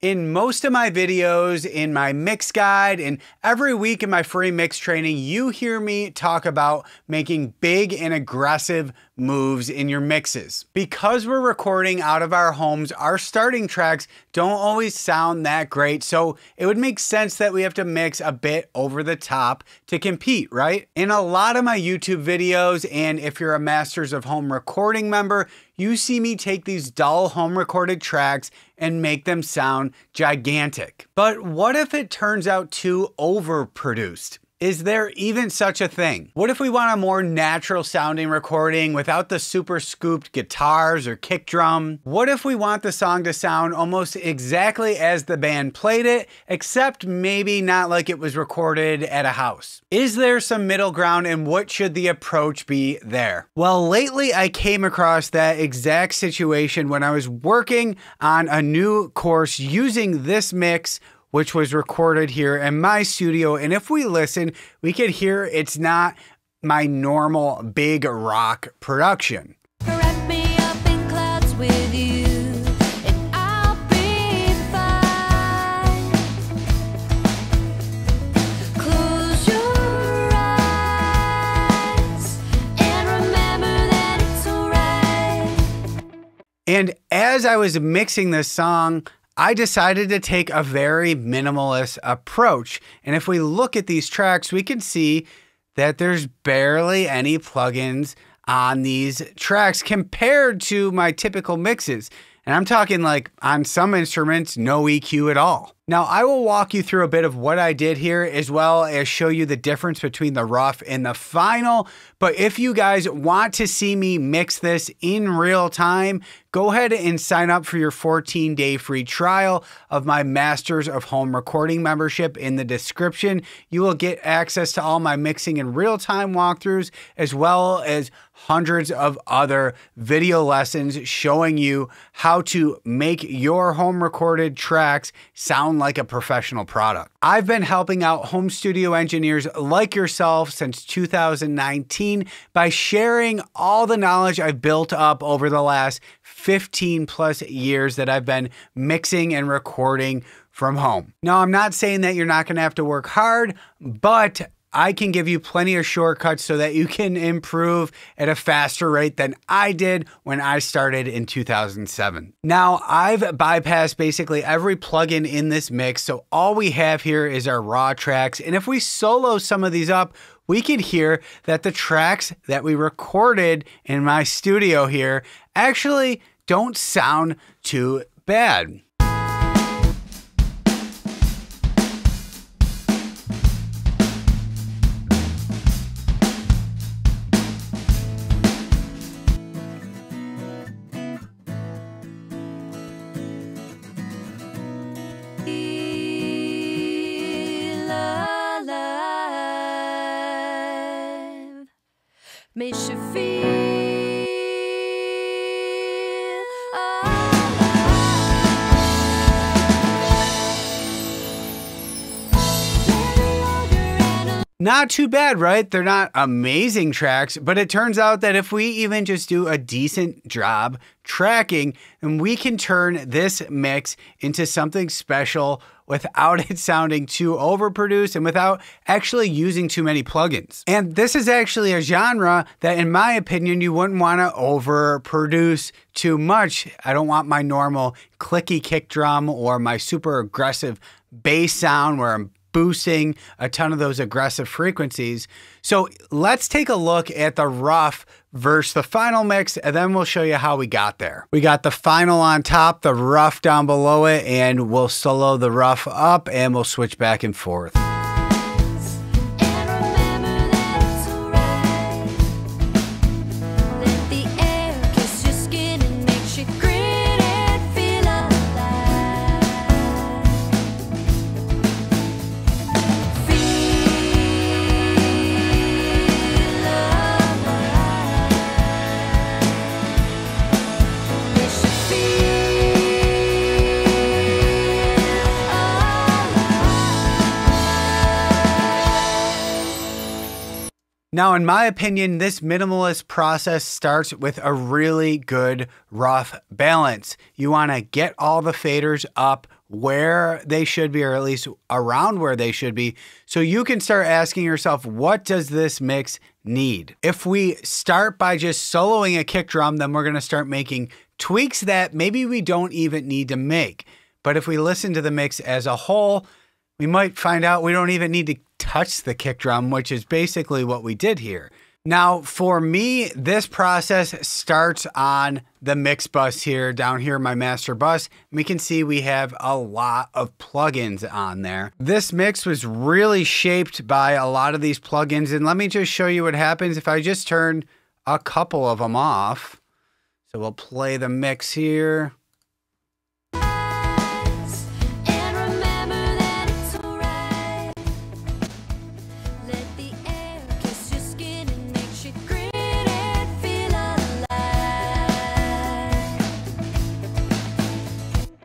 In most of my videos, in my mix guide, and every week in my free mix training, you hear me talk about making big and aggressive moves in your mixes. Because we're recording out of our homes, our starting tracks don't always sound that great, so it would make sense that we have to mix a bit over the top to compete, right? In a lot of my YouTube videos, and if you're a Masters of Home Recording member, you see me take these dull home recorded tracks and make them sound gigantic. But what if it turns out too overproduced? Is there even such a thing? What if we want a more natural sounding recording without the super scooped guitars or kick drum? What if we want the song to sound almost exactly as the band played it, except maybe not like it was recorded at a house? Is there some middle ground, and what should the approach be there? Well, lately I came across that exact situation when I was working on a new course using this mix, which was recorded here in my studio. And if we listen, we could hear it's not my normal big rock production. Wrap me up in clouds with you, and I'll be fine. Close your eyes and remember that it's alright. And as I was mixing this song, I decided to take a very minimalist approach. And if we look at these tracks, we can see that there's barely any plugins on these tracks compared to my typical mixes. And I'm talking like on some instruments, no EQ at all. Now, I will walk you through a bit of what I did here, as well as show you the difference between the rough and the final. But if you guys want to see me mix this in real time, go ahead and sign up for your 14-day free trial of my Masters of Home Recording membership in the description. You will get access to all my mixing and real-time walkthroughs, as well as hundreds of other video lessons showing you how to make your home recorded tracks sound like a professional product. I've been helping out home studio engineers like yourself since 2019 by sharing all the knowledge I've built up over the last 15 plus years that I've been mixing and recording from home. Now, I'm not saying that you're not going to have to work hard, but I can give you plenty of shortcuts so that you can improve at a faster rate than I did when I started in 2007. Now, I've bypassed basically every plugin in this mix, so all we have here is our raw tracks. And if we solo some of these up, we can hear that the tracks that we recorded in my studio here actually don't sound too bad. Makes you feel alive. Not too bad, right? They're not amazing tracks, but it turns out that if we even just do a decent job tracking, then we can turn this mix into something special without it sounding too overproduced and without actually using too many plugins. And this is actually a genre that, in my opinion, you wouldn't want to overproduce too much. I don't want my normal clicky kick drum or my super aggressive bass sound where I'm boosting a ton of those aggressive frequencies. So let's take a look at the rough versus the final mix, and then we'll show you how we got there. We got the final on top, the rough down below it, and we'll solo the rough up, and we'll switch back and forth. Now, in my opinion, this minimalist process starts with a really good rough balance. You want to get all the faders up where they should be, or at least around where they should be. So you can start asking yourself, what does this mix need? If we start by just soloing a kick drum, then we're going to start making tweaks that maybe we don't even need to make. But if we listen to the mix as a whole, we might find out we don't even need to touch the kick drum, which is basically what we did here. Now, for me, this process starts on the mix bus here, down here, my master bus. We can see we have a lot of plugins on there. This mix was really shaped by a lot of these plugins. And let me just show you what happens if I just turn a couple of them off. So we'll play the mix here.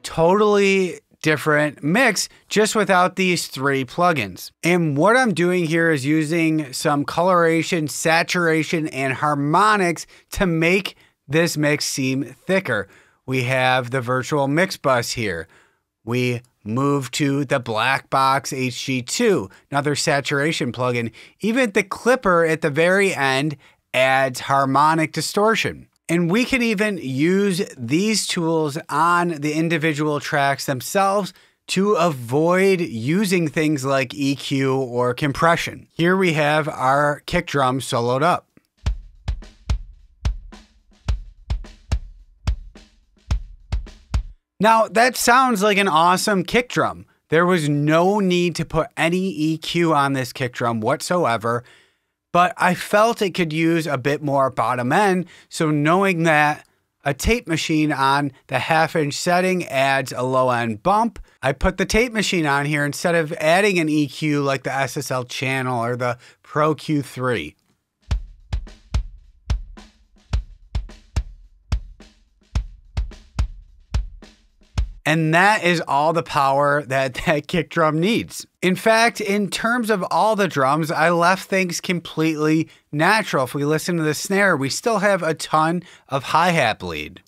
Totally different mix, just without these three plugins. And what I'm doing here is using some coloration, saturation, and harmonics to make this mix seem thicker. We have the virtual mix bus here. We move to the Black Box HG2, another saturation plugin. Even the clipper at the very end adds harmonic distortion. And we can even use these tools on the individual tracks themselves to avoid using things like EQ or compression. Here we have our kick drum soloed up. Now, that sounds like an awesome kick drum. There was no need to put any EQ on this kick drum whatsoever, but I felt it could use a bit more bottom end. So knowing that a tape machine on the 1/2" setting adds a low end bump, I put the tape machine on here instead of adding an EQ like the SSL channel or the Pro Q3. And that is all the power that kick drum needs. In fact, in terms of all the drums, I left things completely natural. If we listen to the snare, we still have a ton of hi-hat bleed.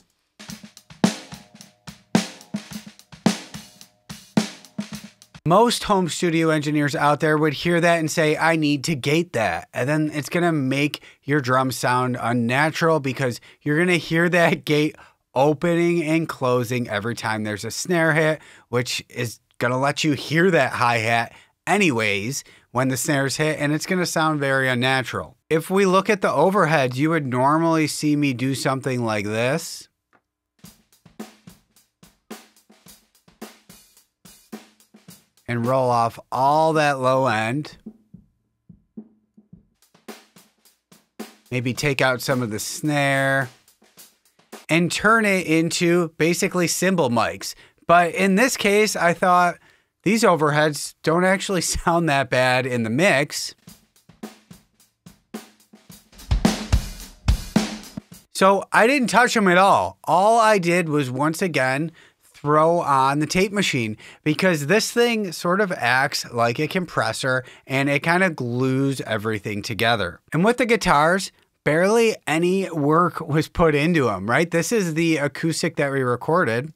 Most home studio engineers out there would hear that and say, I need to gate that. And then it's going to make your drum sound unnatural because you're going to hear that gate opening and closing every time there's a snare hit, which is going to let you hear that hi-hat anyways when the snares hit, and it's going to sound very unnatural. If we look at the overheads, you would normally see me do something like this. And roll off all that low end. Maybe take out some of the snare and turn it into basically cymbal mics. But in this case, I thought these overheads don't actually sound that bad in the mix. So I didn't touch them at all. All I did was once again throw on the tape machine because this thing sort of acts like a compressor and it kind of glues everything together. And with the guitars, barely any work was put into them, right? This is the acoustic that we recorded.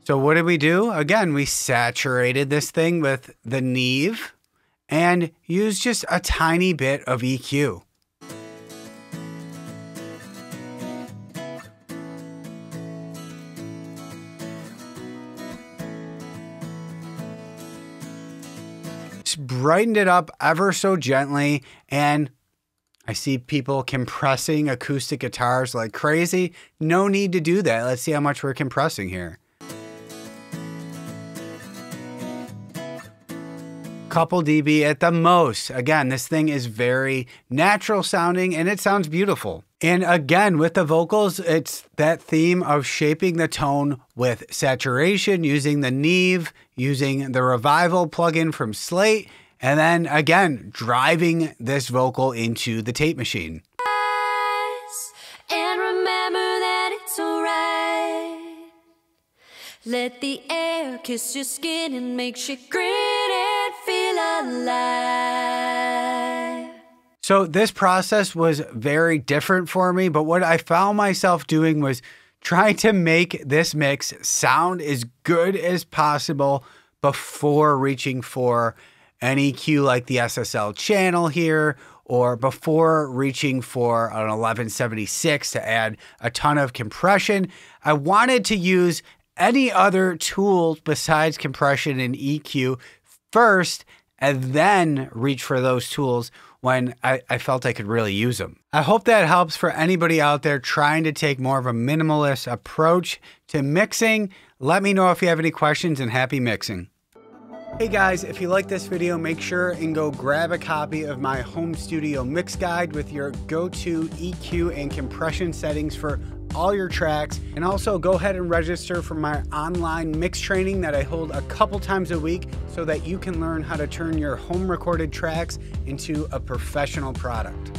So what did we do? Again, we saturated this thing with the Neve and used just a tiny bit of EQ. Brightened it up ever so gently, and I see people compressing acoustic guitars like crazy. No need to do that. Let's see how much we're compressing here. Couple dB at the most. Again, this thing is very natural sounding and it sounds beautiful. And again, with the vocals, it's that theme of shaping the tone with saturation, using the Neve, using the Revival plugin from Slate, and then again, driving this vocal into the tape machine. And remember that it's alright. Let the air kiss your skin and make you grin and feel alive. So this process was very different for me, but what I found myself doing was trying to make this mix sound as good as possible before reaching for an EQ like the SSL channel here, or before reaching for an 1176 to add a ton of compression. I wanted to use any other tools besides compression and EQ first, and then reach for those tools when I felt I could really use them. I hope that helps for anybody out there trying to take more of a minimalist approach to mixing. Let me know if you have any questions, and happy mixing. Hey guys, if you like this video, make sure and go grab a copy of my home studio mix guide with your go-to EQ and compression settings for all your tracks. And also go ahead and register for my online mix training that I hold a couple times a week so that you can learn how to turn your home recorded tracks into a professional product.